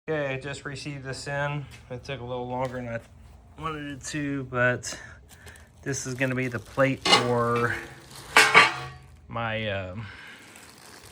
Okay, I just received this in. It took a little longer than I wanted it to, but this is going to be the plate for my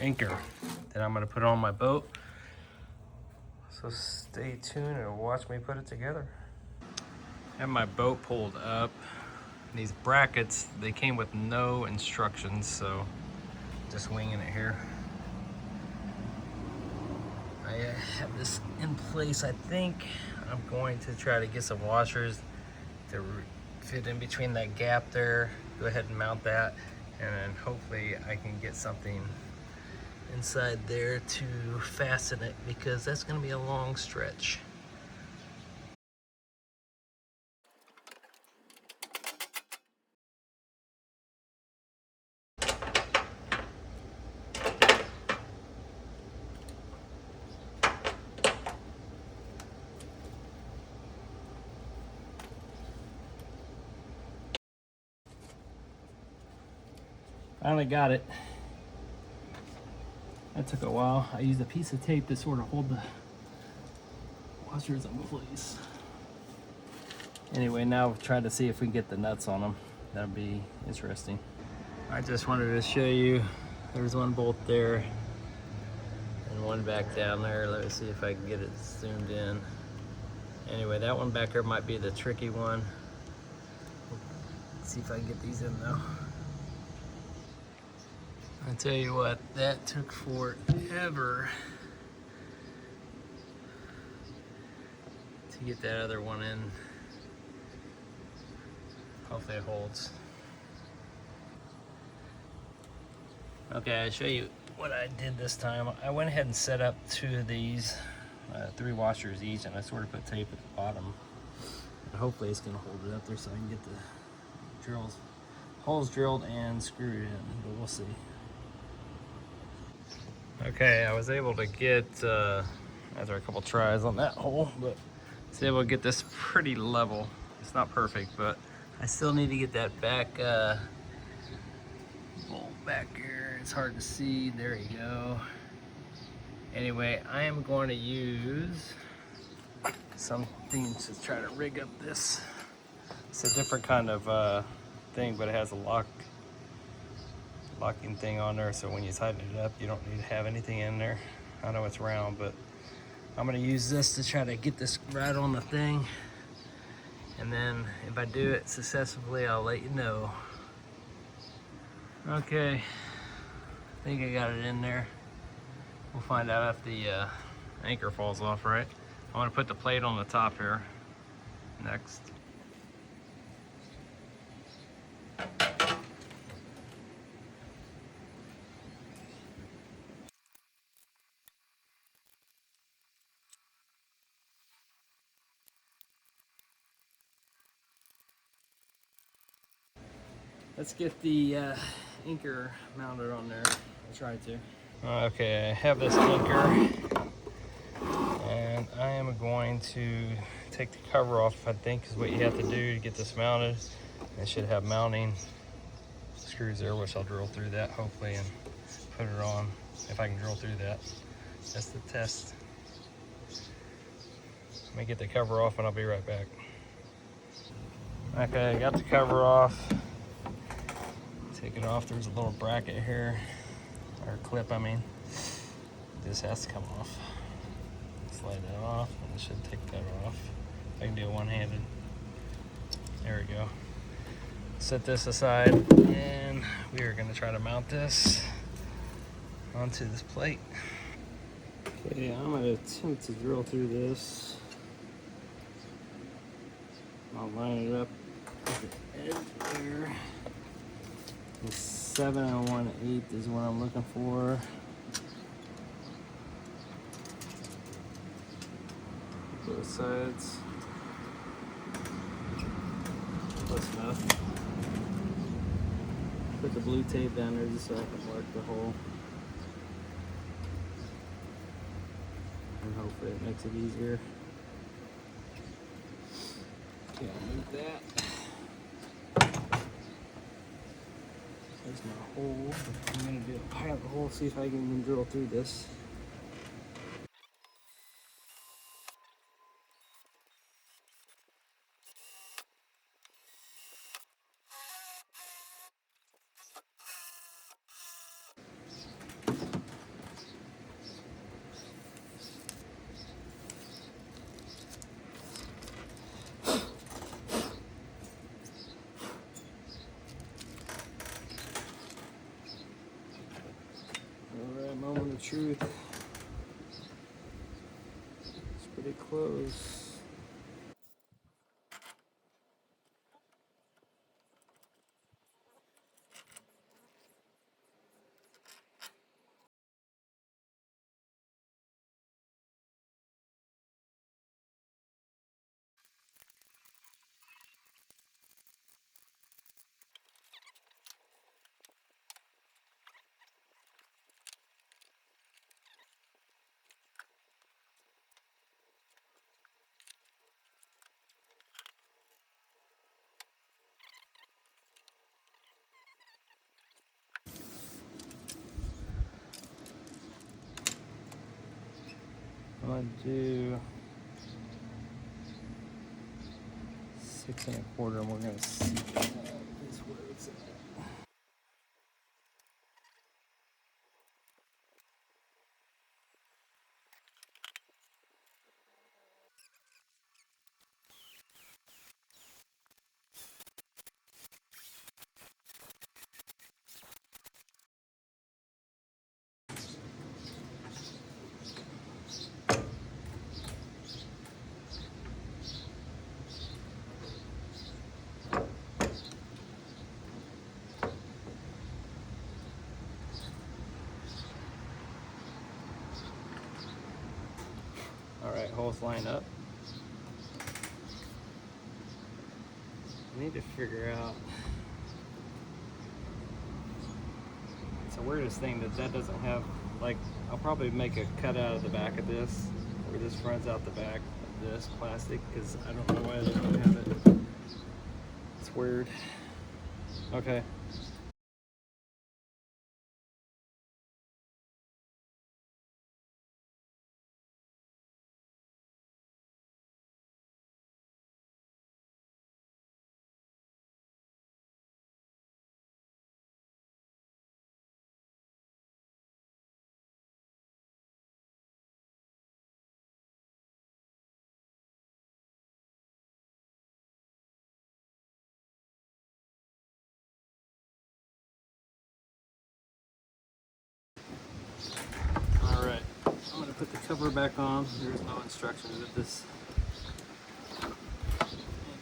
anchor that I'm going to put on my boat. So stay tuned and watch me put it together. I have my boat pulled up. These brackets, they came with no instructions, so just winging it here. I have this in place. I think I'm going to try to get some washers to fit in between that gap there. Go ahead and mount that, and then hopefully I can get something inside there to fasten it, because that's going to be a long stretch. Finally got it. That took a while. I used a piece of tape to sort of hold the washers in place. Anyway, now we'll try to see if we can get the nuts on them. That'll be interesting. I just wanted to show you, there's one bolt there and one back down there. Let me see if I can get it zoomed in. Anyway, that one back there might be the tricky one. Let's see if I can get these in though. I tell you what, that took forever to get that other one in. Hopefully it holds. Okay, I'll show you what I did this time. I went ahead and set up two of these, 3 washers each, and I sort of put tape at the bottom. And hopefully it's gonna hold it up there so I can get the holes drilled and screwed in, but we'll see. Okay, I was able to get, after a couple tries on that hole, but I was able to get this pretty level. It's not perfect, but I still need to get that back bolt back here. It's hard to see. There you go. Anyway, I am going to use something to try to rig up this. It's a different kind of thing, but it has a locking thing on there, so when you tighten it up, you don't need to have anything in there. I know it's round, but I'm going to use this to try to get this right on the thing, and then if I do it successfully, I'll let you know. Okay, I think I got it in there. We'll find out if the anchor falls off, right? I want to put the plate on the top here next. Let's get the anchor mounted on there. I'll try to. Okay, I have this anchor, and I am going to take the cover off, I think is what you have to do to get this mounted. It should have mounting screws there, which I'll drill through that hopefully and put it on, if I can drill through that. That's the test. Let me get the cover off and I'll be right back. Okay, I got the cover off. Take it off. There's a little bracket here, or clip, I mean. This has to come off. Slide that off, and it should take that off. I can do it one-handed. There we go. Set this aside, and we are going to try to mount this onto this plate. Okay, I'm going to attempt to drill through this. I'll line it up at the edge there. The 7 1/8 is what I'm looking for. Both sides. Close enough. Put the blue tape down there just so I can mark the hole. And hopefully it makes it easier. Okay, I'll move that. There's my hole. I'm going to do a pilot hole, see if I can even drill through this. moment of truth. It's pretty close. I'm gonna do 6 1/4, and we're gonna see this where it's at. All right, holes line up. I need to figure out. It's the weirdest thing that doesn't have, like, I'll probably make a cut out of the back of this, where this runs out the back of this plastic, because I don't know why they don't have it. It's weird. Okay. All right, I'm gonna put the cover back on. There's no instructions with this. And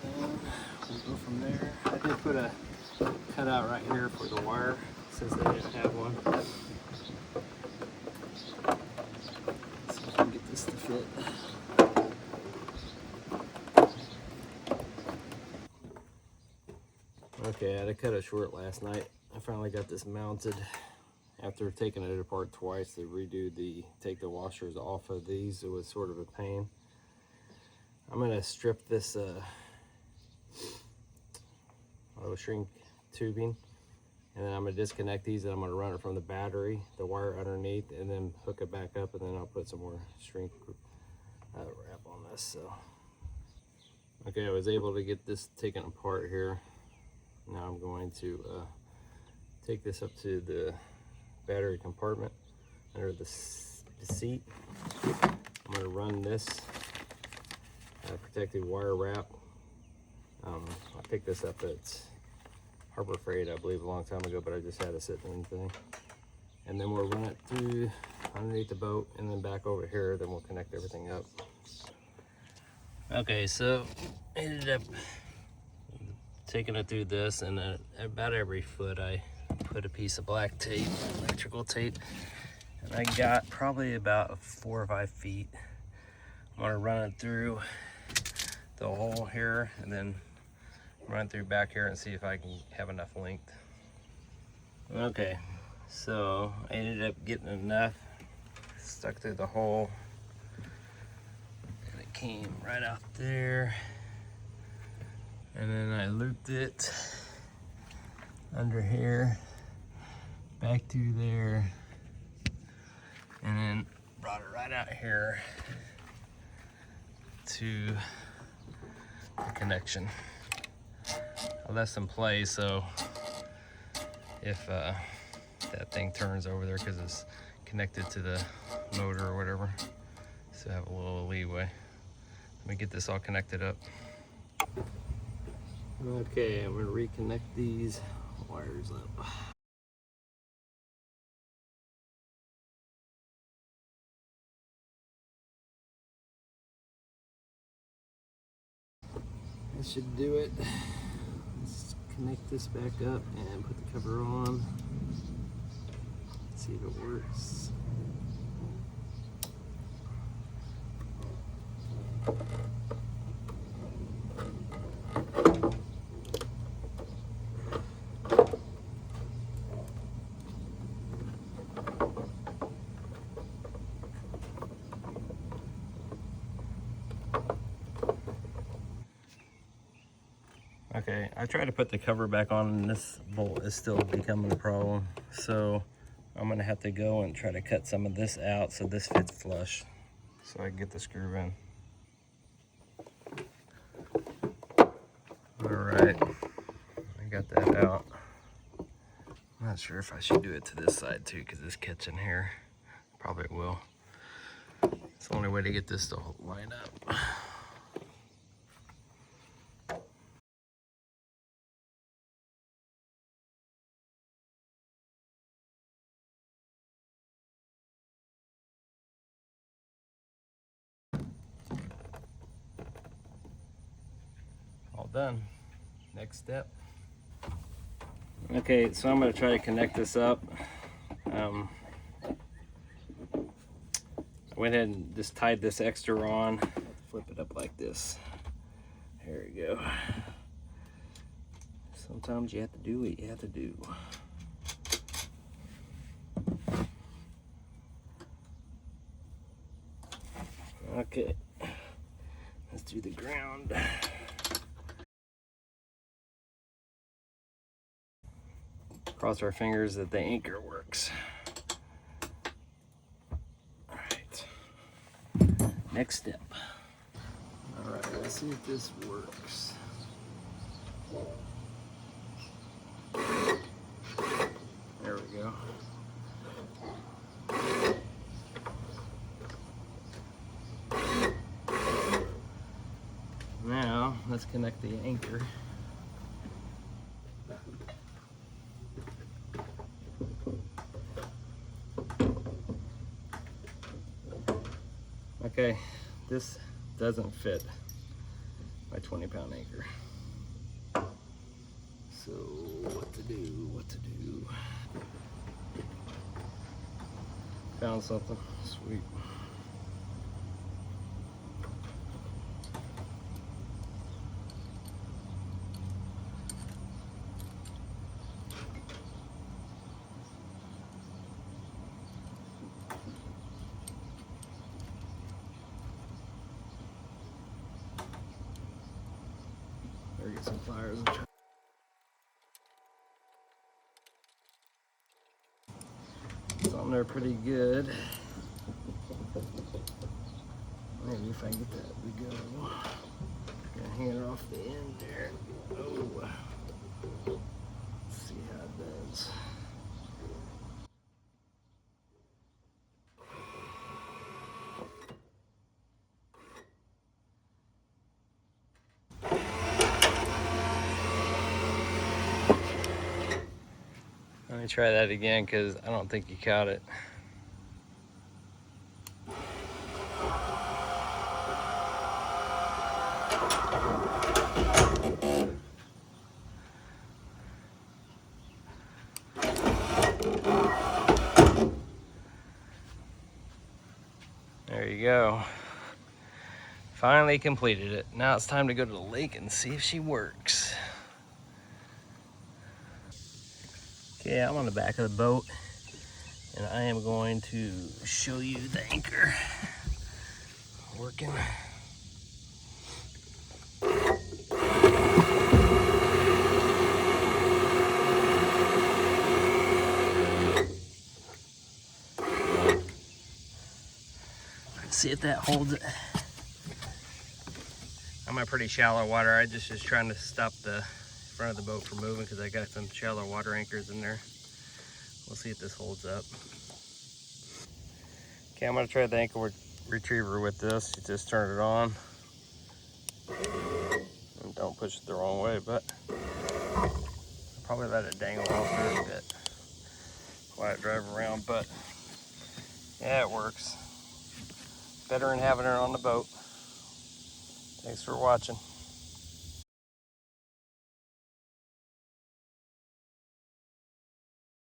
then we'll go from there. I did put a cutout right here for the wire, since they didn't have one. See if I can get this to fit. Okay, I had to cut it short last night. I finally got this mounted. After taking it apart twice to take the washers off of these, it was sort of a pain. I'm gonna strip this shrink tubing, and then I'm gonna disconnect these, and I'm gonna run it from the battery, the wire underneath, and then hook it back up, and then I'll put some more shrink wrap on this. So, okay, I was able to get this taken apart here. Now I'm going to take this up to the battery compartment under the seat. I'm going to run this protective wire wrap. I picked this up at Harbor Freight, I believe, a long time ago, but I just had it sitting in the thing. And then we'll run it through underneath the boat and then back over here, then we'll connect everything up. Okay, so I ended up taking it through this, and about every foot I put a piece of black tape, electrical tape, and I got probably about 4 or 5 feet. I'm gonna run it through the hole here, and then run through back here and see if I can have enough length. Okay, so I ended up getting enough stuck through the hole, and it came right out there, and then I looped it under here, back through there, and then brought it right out here to the connection. I left some play, so if that thing turns over there, because it's connected to the motor or whatever, so I have a little leeway. Let me get this all connected up. Okay, I'm gonna reconnect these wires up. should do it. Let's connect this back up and put the cover on. See if it works. Okay, I tried to put the cover back on and this bolt is still becoming a problem. So I'm gonna have to go and try to cut some of this out so this fits flush, so I can get the screw in. All right, I got that out. I'm not sure if I should do it to this side too, because this kitchen here probably will. It's the only way to get this to line up. All done. Next step. Okay, so I'm going to try to connect this up. I went ahead and just tied this extra on. Flip it up like this. There we go. Sometimes you have to do what you have to do. Okay, let's do the ground. Cross our fingers that the anchor works. All right, next step. All right, let's see if this works. There we go. Now, let's connect the anchor. Okay, this doesn't fit my 20-pound anchor. So, what to do? Found something, sweet. Better get some pliers and try. It's on there pretty good. Maybe if I get that to go. Gonna hang it off the end there. Oh. Let's see how it does. Let me try that again because I don't think you caught it. There you go. Finally completed it. Now it's time to go to the lake and see if she works. Okay, I'm on the back of the boat and I am going to show you the anchor working. Let's see if that holds it. I'm in pretty shallow water. I just was trying to stop the front of the boat from moving because I got some shallow water anchors in there. We'll see if this holds up. Okay, I'm gonna try the ankle retriever with this. You just turn it on. And don't push it the wrong way, but I'll probably let it dangle off there a bit while I drive around, but yeah, it works. Better than having it on the boat. Thanks for watching.